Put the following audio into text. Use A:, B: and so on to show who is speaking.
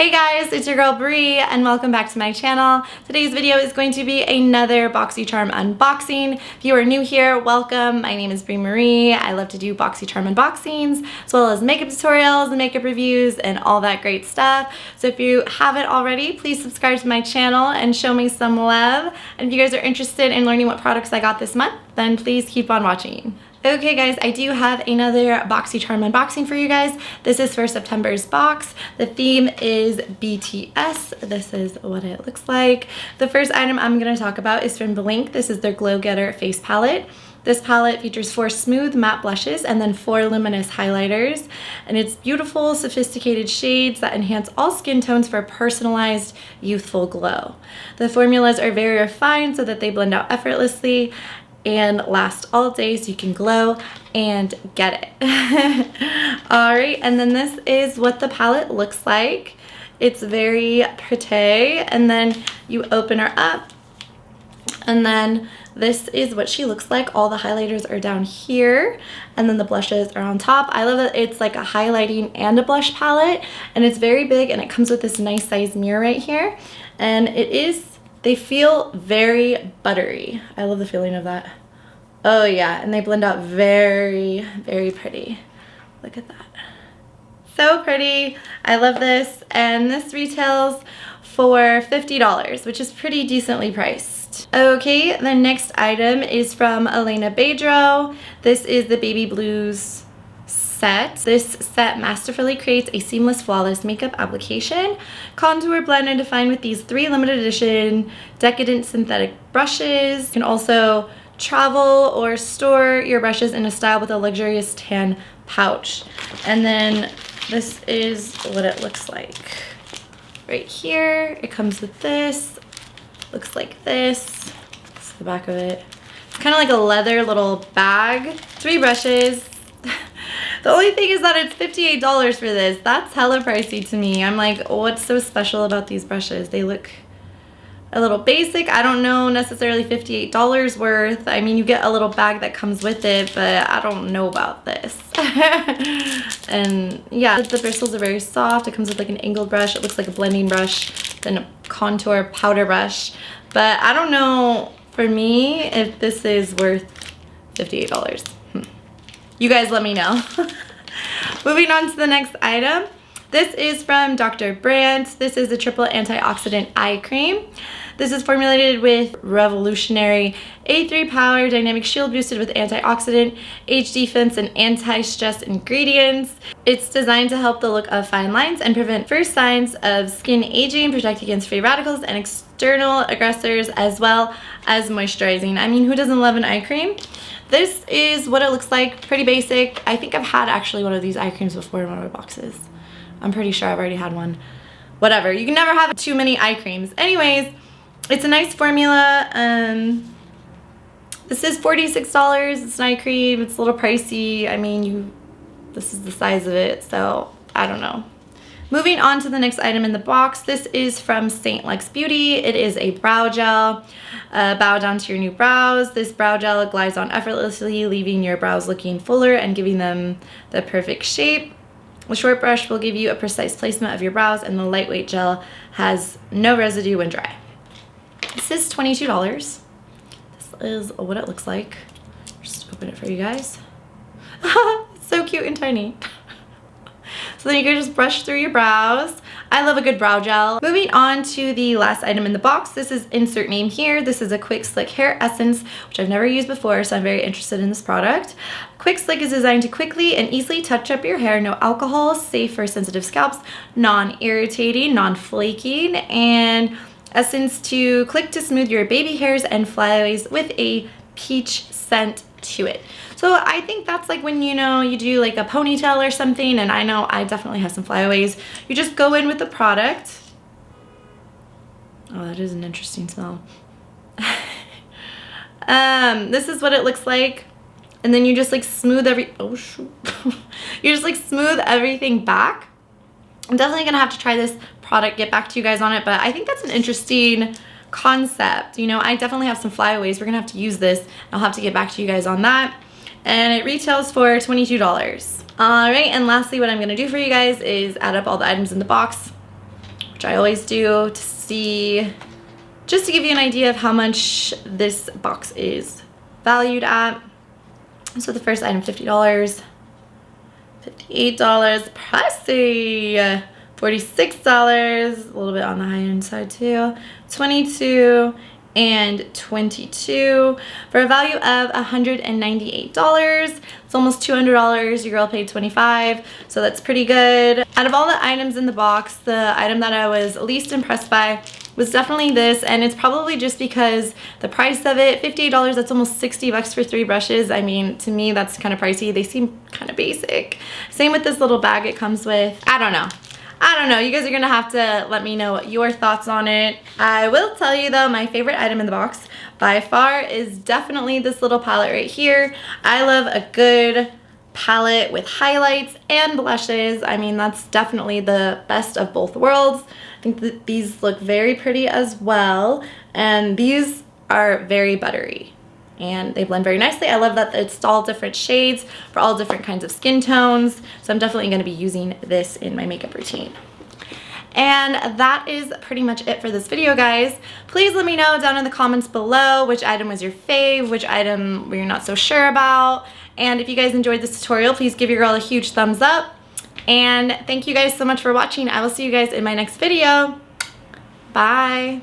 A: Hey guys, it's your girl Bree and welcome back to my channel. Today's video is going to be another Boxycharm unboxing. If you are new here, welcome. My name is Bree Marie. I love to do Boxycharm unboxings as well as makeup tutorials and makeup reviews and all that great stuff. So if you haven't already, please subscribe to my channel and show me some love. And if you guys are interested in learning what products I got this month, then please keep on watching. Okay guys, I do have another Boxycharm unboxing for you guys. This is for September's box. The theme is BTS. This is what it looks like. The first item I'm going to talk about is from Blink. This is their Glow Getter face palette. This palette features 4 smooth matte blushes and then 4 luminous highlighters. And it's beautiful, sophisticated shades that enhance all skin tones for a personalized, youthful glow. The formulas are very refined so that they blend out effortlessly and last all day so you can glow and get it. Alright, and then this is what the palette looks like. It's very pretty, and then you open her up and then this is what she looks like. All the highlighters are down here and then the blushes are on top. I love that it's like a highlighting and a blush palette, and it's very big and it comes with this nice size mirror right here, and they feel very buttery. I love the feeling of that. Oh yeah, and they blend out very, very pretty. Look at that. So pretty. I love this, and this retails for $50, which is pretty decently priced. Okay, the next item is from Elena Bedro. This is the Baby Blues set. This set masterfully creates a seamless, flawless makeup application. Contour, blend, and define with these 3 limited edition decadent synthetic brushes. You can also travel or store your brushes in a style with a luxurious tan pouch. And then this is what it looks like. Right here, it comes with this. Looks like this. That's the back of it. It's kind of like a leather little bag. 3 brushes. The only thing is that it's $58 for this. That's hella pricey to me. I'm like, what's so special about these brushes? They look a little basic. I don't know necessarily $58 worth. I mean, you get a little bag that comes with it, but I don't know about this. And yeah, the bristles are very soft. It comes with like an angled brush. It looks like a blending brush, then a contour powder brush. But I don't know, for me, if this is worth $58. You guys let me know. Moving on to the next item. This is from Dr. Brandt. This is a triple antioxidant eye cream. This is formulated with revolutionary A3 power, dynamic shield boosted with antioxidant, age defense, and anti-stress ingredients. It's designed to help the look of fine lines and prevent first signs of skin aging, protect against free radicals and external aggressors, as well as moisturizing. I mean, who doesn't love an eye cream? This is what it looks like, pretty basic. I think I've had actually one of these eye creams before in one of my boxes. I'm pretty sure I've already had one. Whatever, you can never have too many eye creams. Anyways, it's a nice formula. This is $46. It's an eye cream. It's a little pricey. I mean, this is the size of it, so I don't know. Moving on to the next item in the box. This is from St. Luxe Beauty. It is a brow gel. Bow down to your new brows. This brow gel glides on effortlessly, leaving your brows looking fuller and giving them the perfect shape. The short brush will give you a precise placement of your brows, and the lightweight gel has no residue when dry. This is $22. This is what it looks like. Just open it for you guys. It's so cute and tiny. So then you can just brush through your brows. I love a good brow gel. Moving on to the last item in the box. This is insert name here. This is a Quick Slick hair essence, which I've never used before, so I'm very interested in this product. Quick Slick is designed to quickly and easily touch up your hair. No alcohol, safe for sensitive scalps, non-irritating, non-flaking, and essence to click to smooth your baby hairs and flyaways with a peach scent to it. So I think that's like when, you know, you do like a ponytail or something, and I know I definitely have some flyaways. You just go in with the product. Oh, that is an interesting smell. This is what it looks like. And then you just like smooth oh shoot. You just like smooth everything back. I'm definitely gonna have to try this product, get back to you guys on it, but I think that's an interesting concept. You know, I definitely have some flyaways. We're gonna have to use this. I'll have to get back to you guys on that. And it retails for $22. All right, and lastly, what I'm gonna do for you guys is add up all the items in the box. which I always do, to see, just to give you an idea of how much this box is valued at. So the first item, $50, $58, pricey, $46, a little bit on the high end side too, $22, and $22 for a value of $198. It's almost $200. Your girl paid $25, so that's pretty good. Out of all the items in the box, the item that I was least impressed by was definitely this, and it's probably just because the price of it, $58, that's almost 60 bucks for 3 brushes. I mean, to me, that's kind of pricey. They seem kind of basic. Same with this little bag it comes with. I don't know. You guys are gonna have to let me know your thoughts on it. I will tell you though, my favorite item in the box by far is definitely this little palette right here. I love a good palette with highlights and blushes. I mean, that's definitely the best of both worlds. I think that these look very pretty as well, and these are very buttery and they blend very nicely. I love that it's all different shades for all different kinds of skin tones, so I'm definitely going to be using this in my makeup routine. And that is pretty much it for this video, guys. Please let me know down in the comments below which item was your fave, which item were you not so sure about, and if you guys enjoyed this tutorial, please give your girl a huge thumbs up. And thank you guys so much for watching. I will see you guys in my next video. Bye.